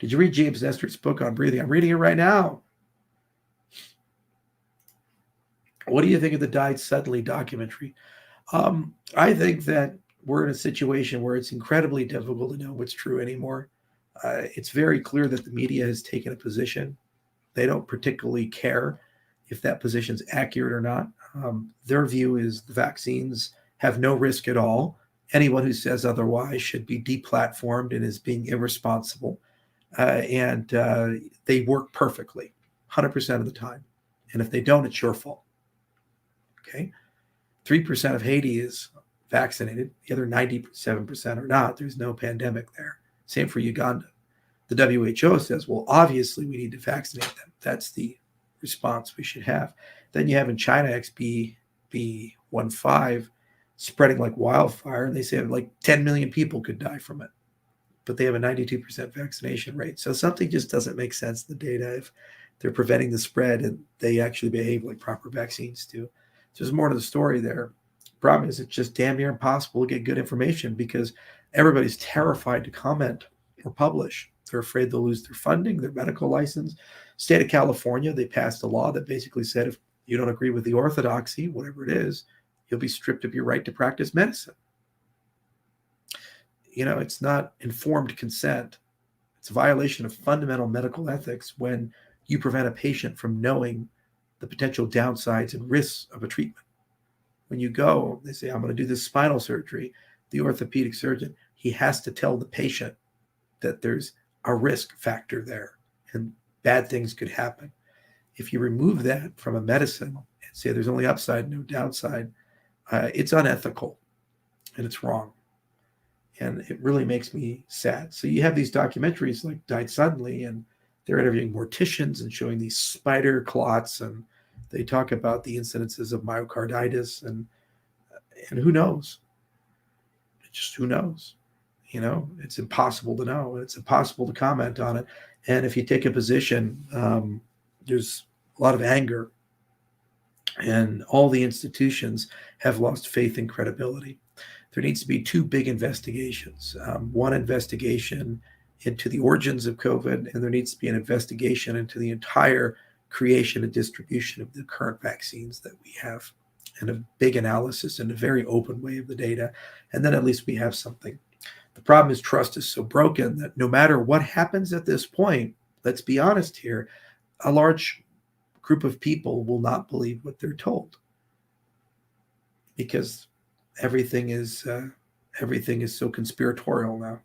Did you read James Nester's book on breathing? I'm reading it right now. What do you think of the Died Suddenly documentary? I think that we're in a situation where it's incredibly difficult to know what's true anymore. It's very clear that the media has taken a position. They don't particularly care if that position's accurate or not. Their view is the vaccines have no risk at all. Anyone who says otherwise should be deplatformed and is being irresponsible. And they work perfectly, 100% of the time. And if they don't, it's your fault. Okay? 3% of Haiti is vaccinated. The other 97% are not. There's no pandemic there. Same for Uganda. The WHO says, well, obviously we need to vaccinate them. That's the response we should have. Then you have in China XBB.1.5 spreading like wildfire, and they say like 10 million people could die from it. But they have a 92% vaccination rate. So something just doesn't make sense in the data if they're preventing the spread and they actually behave like proper vaccines do. So there's more to the story there. Problem is, it's just damn near impossible to get good information because everybody's terrified to comment or publish. They're afraid they'll lose their funding, their medical license. State of California, they passed a law that basically said if you don't agree with the orthodoxy, whatever it is, you'll be stripped of your right to practice medicine. You know, it's not informed consent. It's a violation of fundamental medical ethics when you prevent a patient from knowing the potential downsides and risks of a treatment. When you go, they say, I'm going to do this spinal surgery. The orthopedic surgeon, he has to tell the patient that there's a risk factor there and bad things could happen. If you remove that from a medicine and say there's only upside, no downside, it's unethical and it's wrong. And it really makes me sad. So you have these documentaries like Died Suddenly, and they're interviewing morticians and showing these spider clots, and they talk about the incidences of myocarditis, and who knows? Just who knows? You know, it's impossible to know. It's impossible to comment on it. And if you take a position, there's a lot of anger, and all the institutions have lost faith and credibility. There needs to be two big investigations. One investigation into the origins of COVID, and there needs to be an investigation into the entire creation and distribution of the current vaccines that we have, and a big analysis in a very open way of the data. And then at least we have something. The problem is trust is so broken that no matter what happens at this point, let's be honest here, a large group of people will not believe what they're told because everything is so conspiratorial now.